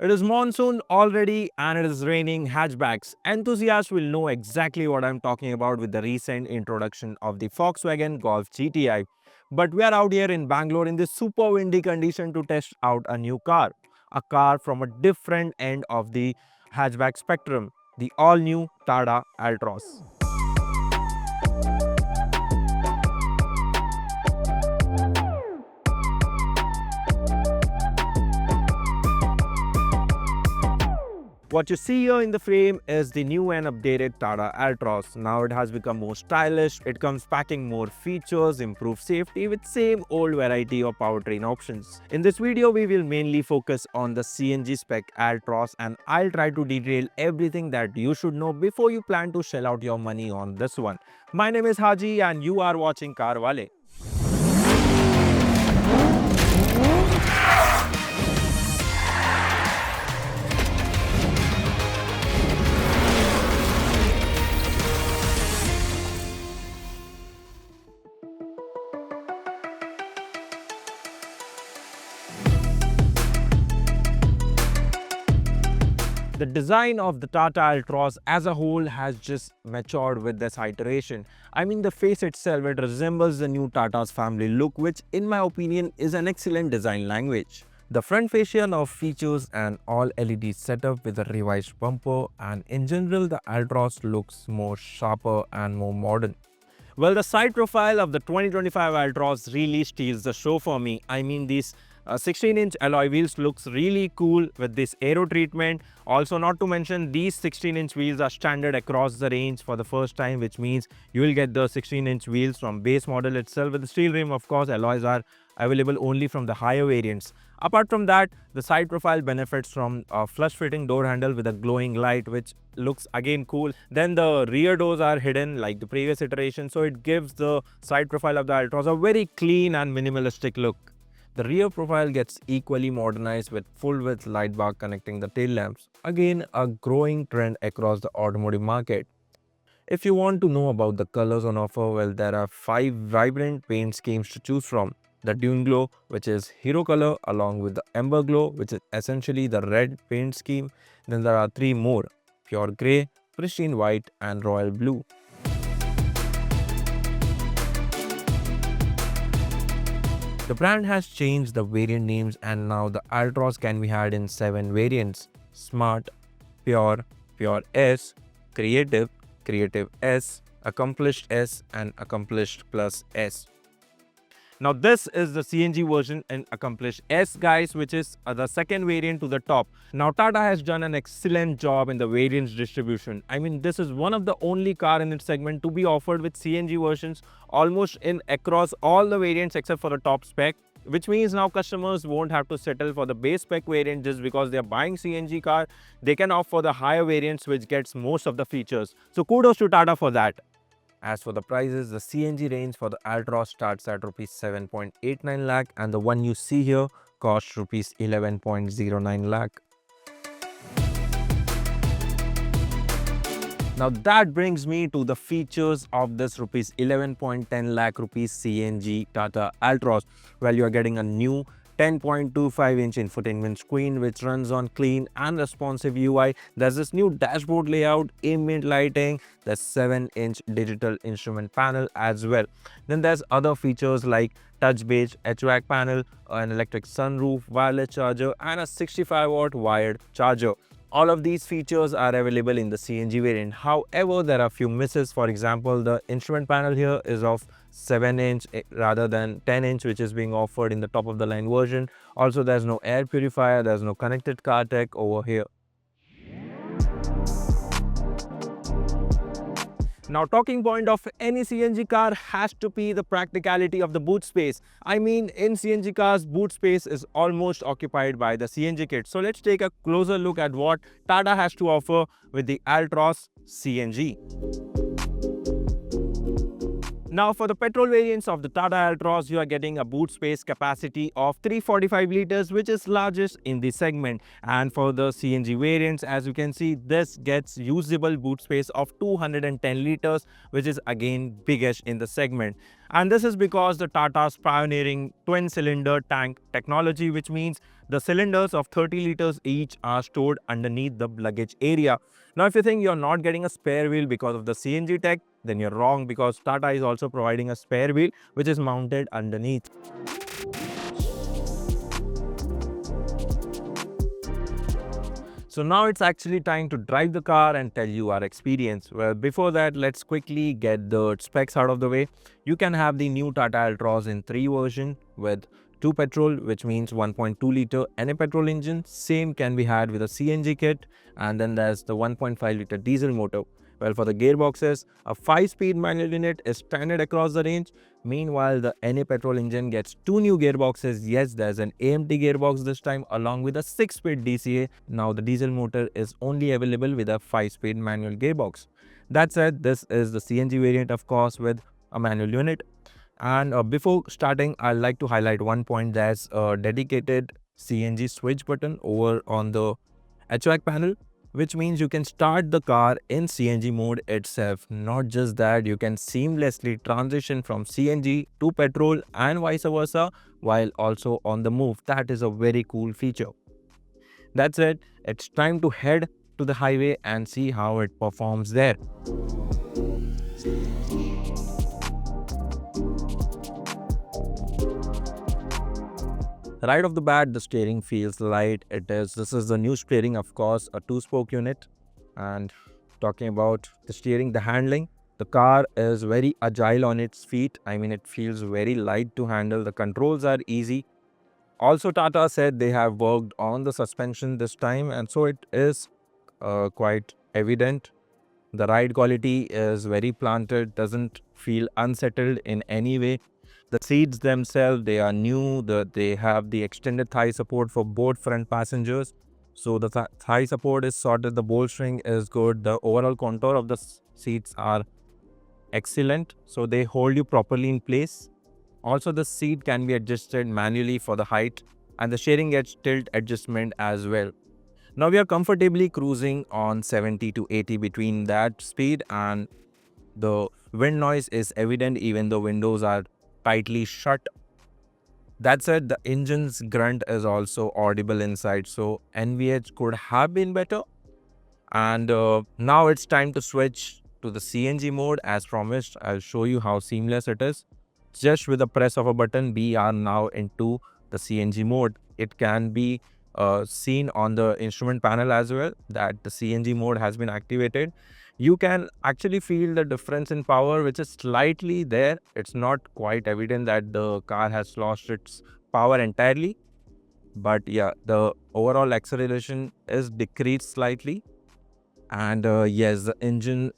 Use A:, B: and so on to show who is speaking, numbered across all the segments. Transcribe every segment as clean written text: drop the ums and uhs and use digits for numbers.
A: It is monsoon already and it is raining hatchbacks. Enthusiasts will know exactly what I'm talking about with the recent introduction of the Volkswagen Golf GTI. But we are out here in Bangalore in this super windy condition to test out a new car. A car from a different end of the hatchback spectrum, the all-new Tata Altroz. What you see here in the frame is the new and updated Tata Altroz. Now it has become more stylish, it comes packing more features, improved safety with same old variety of powertrain options. In this video, we will mainly focus on the CNG spec Altroz and I'll try to detail everything that you should know before you plan to shell out your money on this one. My name is Haji and you are watching CarWale. The design of the Tata Altroz as a whole has just matured with this iteration. I mean, the face itself, it resembles the new Tata's family look, which in my opinion is an excellent design language. The front fascia now features an all LED setup with a revised bumper, and in general the Altroz looks more sharper and more modern. Well, the side profile of the 2025 Altroz really steals the show for me. I mean, these 16-inch alloy wheels looks really cool with this aero treatment. Also, not to mention, these 16-inch wheels are standard across the range for the first time, which means you will get the 16-inch wheels from base model itself with the steel rim. Of course, alloys are available only from the higher variants. Apart from that, the side profile benefits from a flush fitting door handle with a glowing light, which looks again cool. Then the rear doors are hidden like the previous iteration, so it gives the side profile of the Altroz a very clean and minimalistic look. The rear profile gets equally modernized with full-width light bar connecting the tail lamps. Again, a growing trend across the automotive market. If you want to know about the colors on offer, well, there are 5 vibrant paint schemes to choose from. The Dune Glow, which is hero color, along with the Ember Glow, which is essentially the red paint scheme. Then there are 3 more: Pure Grey, Pristine White and Royal Blue. The brand has changed the variant names and now the Altroz can be had in 7 variants: Smart, Pure, Pure S, Creative, Creative S, Accomplished S and Accomplished Plus S. Now this is the CNG version in Accomplished S, guys, which is the second variant to the top. Now Tata has done an excellent job in the variants distribution. I mean, this is one of the only car in its segment to be offered with CNG versions almost in across all the variants except for the top spec, which means now customers won't have to settle for the base spec variant just because they're buying CNG car. They can opt for the higher variants which gets most of the features. So kudos to Tata for that. As for the prices, the CNG range for the Altroz starts at Rs 7.89 lakh and the one you see here costs Rs 11.09 lakh. Now that brings me to the features of this Rs 11.10 lakh rupees CNG Tata Altroz. Well, you are getting a new 10.25-inch infotainment screen which runs on clean and responsive UI. There's this new dashboard layout, ambient lighting, the 7-inch digital instrument panel as well. Then there's other features like touch beige HVAC panel, an electric sunroof, wireless charger and a 65-watt wired charger. All of these features are available in the CNG variant. However, there are a few misses. For example, the instrument panel here is of 7-inch rather than 10-inch, which is being offered in the top of the line version. Also, there's no air purifier, there's no connected car tech over here. Now, talking point of any CNG car has to be the practicality of the boot space. I mean, in CNG cars, boot space is almost occupied by the CNG kit. So let's take a closer look at what Tata has to offer with the Altroz CNG. Now for the petrol variants of the Tata Altroz, you are getting a boot space capacity of 345 liters, which is largest in the segment. And for the CNG variants, as you can see, this gets usable boot space of 210 liters, which is again biggest in the segment. And this is because the Tata's pioneering twin-cylinder tank technology, which means The cylinders of 30 liters each are stored underneath the luggage area. Now, if you think you're not getting a spare wheel because of the CNG tech, then you're wrong, because Tata is also providing a spare wheel which is mounted underneath. So now it's actually time to drive the car and tell you our experience. Well, before that, let's quickly get the specs out of the way. You can have the new Tata Altroz in 3 version with 2 petrol, which means 1.2 liter NA petrol engine. Same can be had with a CNG kit, and then there's the 1.5 liter diesel motor. Well, for the gearboxes, a 5-speed manual unit is standard across the range. Meanwhile, the NA petrol engine gets 2 new gearboxes. Yes, there's an AMT gearbox this time along with a 6-speed DCA. Now, the diesel motor is only available with a 5-speed manual gearbox. That said, this is the CNG variant, of course, with a manual unit. And before starting, I'd like to highlight one point. There's a dedicated CNG switch button over on the hatchback panel, which means you can start the car in CNG mode itself. Not just that, you can seamlessly transition from CNG to petrol and vice versa while also on the move. That is a very cool feature. That's it. It's time to head to the highway and see how it performs there. Right off the bat, the steering feels light. This is the new steering, of course, a 2-spoke unit. And talking about the steering, the handling, the car is very agile on its feet. I mean, it feels very light to handle. The controls are easy. Also, Tata said they have worked on the suspension this time, and so it is quite evident. The ride quality is very planted, doesn't feel unsettled in any way. The seats themselves, they are new. They have the extended thigh support for both front passengers. So the thigh support is sorted, the bolstering is good. The overall contour of the seats are excellent. So they hold you properly in place. Also, the seat can be adjusted manually for the height, and the steering gets tilt adjustment as well. Now we are comfortably cruising on 70 to 80 between that speed, and the wind noise is evident even though windows are tightly shut. That said, the engine's grunt is also audible inside, so NVH could have been better. And now it's time to switch to the CNG mode. As promised, I'll show you how seamless it is. Just with the press of a button, we are now into the CNG mode. It can be seen on the instrument panel as well that the CNG mode has been activated. You can actually feel the difference in power, which is slightly there. It's not quite evident that the car has lost its power entirely. But yeah, the overall acceleration is decreased slightly. And yes, the engine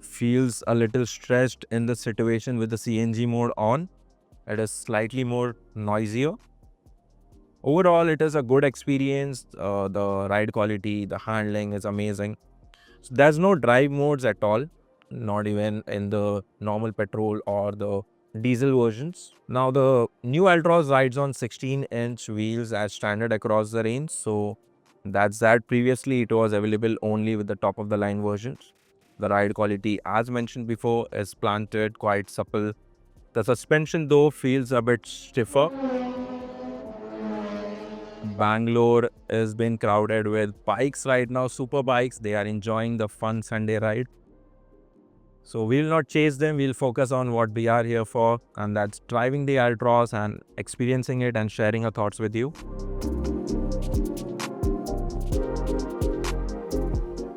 A: feels a little stressed in the situation with the CNG mode on. It is slightly more noisier. Overall, it is a good experience. The ride quality, the handling is amazing. So there's no drive modes at all, not even in the normal petrol or the diesel versions. Now, the new Altroz rides on 16-inch wheels as standard across the range. So that's that. Previously, it was available only with the top of the line versions. The ride quality, as mentioned before, is planted, quite supple. The suspension, though, feels a bit stiffer. Bangalore has been crowded with bikes right now, super bikes. They are enjoying the fun Sunday ride. So we will not chase them. We'll focus on what we are here for, and that's driving the Altroz and experiencing it and sharing our thoughts with you.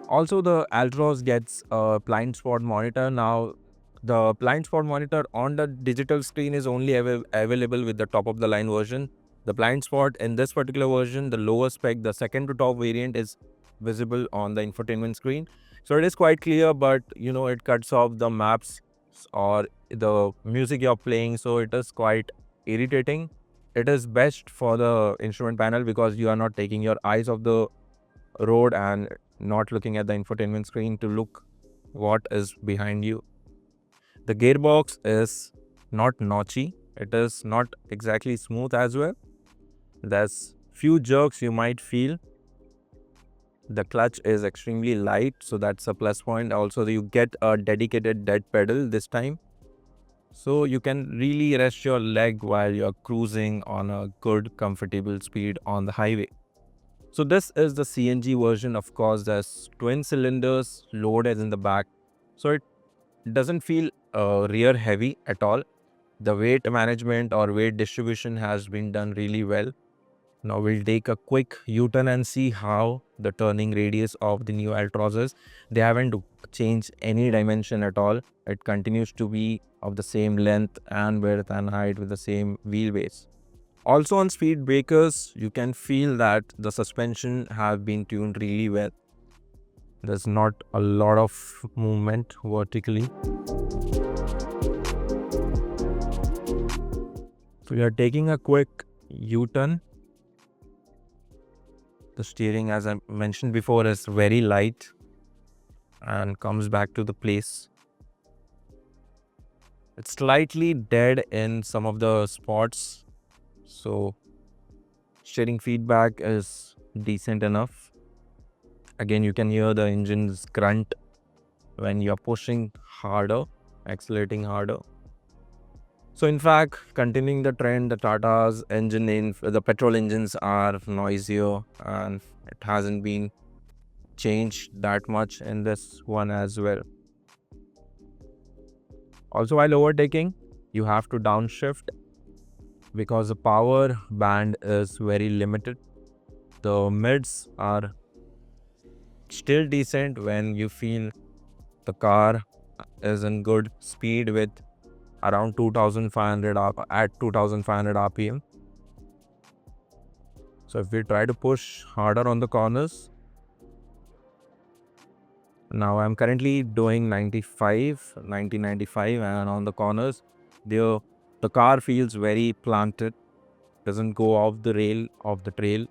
A: Also, the Altroz gets a blind spot monitor. Now, the blind spot monitor on the digital screen is only available with the top of the line version. The blind spot in this particular version, the lower spec, the second to top variant, is visible on the infotainment screen. So it is quite clear, but it cuts off the maps or the music you're playing. So it is quite irritating. It is best for the instrument panel because you are not taking your eyes off the road and not looking at the infotainment screen to look what is behind you. The gearbox is not notchy. It is not exactly smooth as well. There's few jerks you might feel. The clutch is extremely light, so that's a plus point. Also, you get a dedicated dead pedal this time. So you can really rest your leg while you're cruising on a good, comfortable speed on the highway. So this is the CNG version. Of course, there's twin cylinders loaded in the back. So it doesn't feel rear heavy at all. The weight management or weight distribution has been done really well. Now we'll take a quick U-turn and see how the turning radius of the new Altroz is. They haven't changed any dimension at all. It continues to be of the same length and width and height with the same wheelbase. Also on speed breakers, you can feel that the suspension have been tuned really well. There's not a lot of movement vertically. So we are taking a quick U-turn. The steering, as I mentioned before, is very light and comes back to the place. It's slightly dead in some of the spots, so steering feedback is decent enough. Again, you can hear the engine's grunt when you're pushing harder, accelerating harder. So in fact, continuing the trend, the Tata's the petrol engines are noisier, and it hasn't been changed that much in this one as well. Also, while overtaking, you have to downshift because the power band is very limited. The mids are still decent when you feel the car is in good speed with around 2500 at 2500 rpm. So if we try to push harder on the corners, now I'm currently doing 95, and on the corners, the car feels very planted, doesn't go off the trail.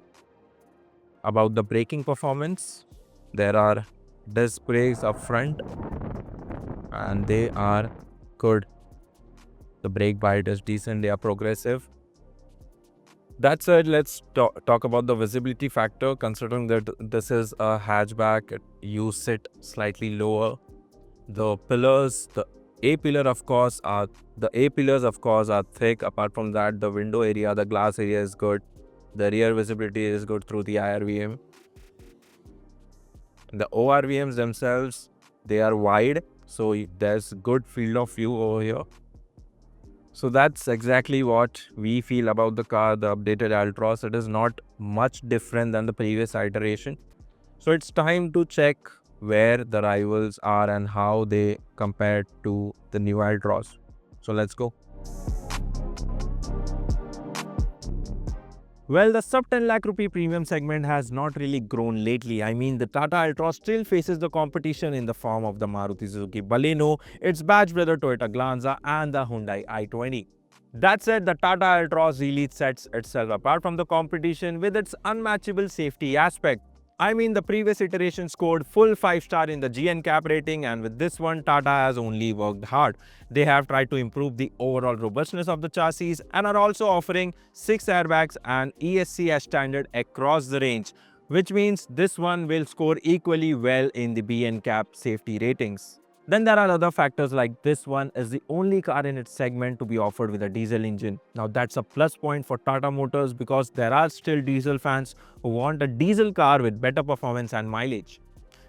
A: About the braking performance, there are disc brakes up front and they are good. The brake bite is decent, they are progressive. That said, let's talk about the visibility factor. Considering that this is a hatchback, you sit slightly lower. The pillars, the A pillars of course are thick. Apart from that, the window area, the glass area is good. The rear visibility is good through the IRVM. The ORVMs themselves, they are wide, so there's good field of view over here. So that's exactly what we feel about the car, the updated Altroz. It is not much different than the previous iteration. So it's time to check where the rivals are and how they compare to the new Altroz. So let's go. Well, the sub 10 lakh rupee premium segment has not really grown lately. I mean, the Tata Altroz still faces the competition in the form of the Maruti Suzuki Baleno, its badge brother Toyota Glanza, and the Hyundai i20. That said, the Tata Altroz really sets itself apart from the competition with its unmatchable safety aspect. I mean, the previous iteration scored full 5-star in the GNCAP rating, and with this one, Tata has only worked hard. They have tried to improve the overall robustness of the chassis and are also offering 6 airbags and ESC as standard across the range, which means this one will score equally well in the BNCAP safety ratings. Then there are other factors like this one is the only car in its segment to be offered with a diesel engine. Now that's a plus point for Tata Motors because there are still diesel fans who want a diesel car with better performance and mileage.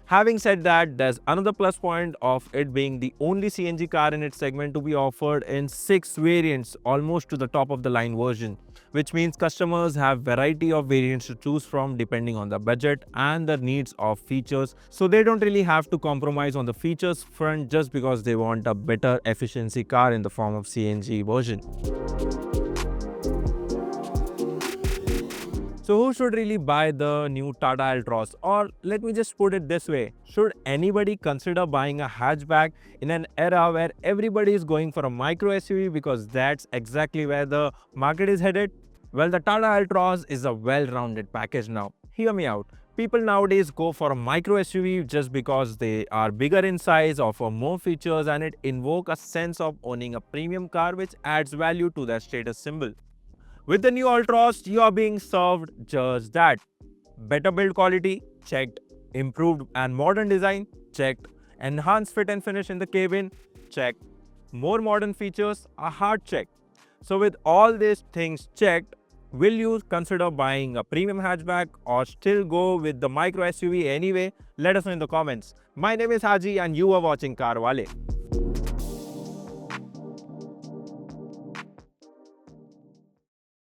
A: Having said that, there's another plus point of it being the only CNG car in its segment to be offered in 6 variants, almost to the top of the line version, which means customers have variety of variants to choose from depending on the budget and the needs of features. So they don't really have to compromise on the features front just because they want a better efficiency car in the form of CNG version. So who should really buy the new Tata Altroz? Or let me just put it this way, should anybody consider buying a hatchback in an era where everybody is going for a micro SUV because that's exactly where the market is headed? Well, the Tata Altroz is a well-rounded package now. Hear me out. People nowadays go for a micro SUV just because they are bigger in size, offer more features, and it invokes a sense of owning a premium car which adds value to their status symbol. With the new Altroz, you are being served just that. Better build quality, checked. Improved and modern design, checked. Enhanced fit and finish in the cabin, checked. more modern features, a hard check. So with all these things checked, will you consider buying a premium hatchback or still go with the micro SUV anyway? Let us know in the comments. My name is Haji and you are watching CarWale.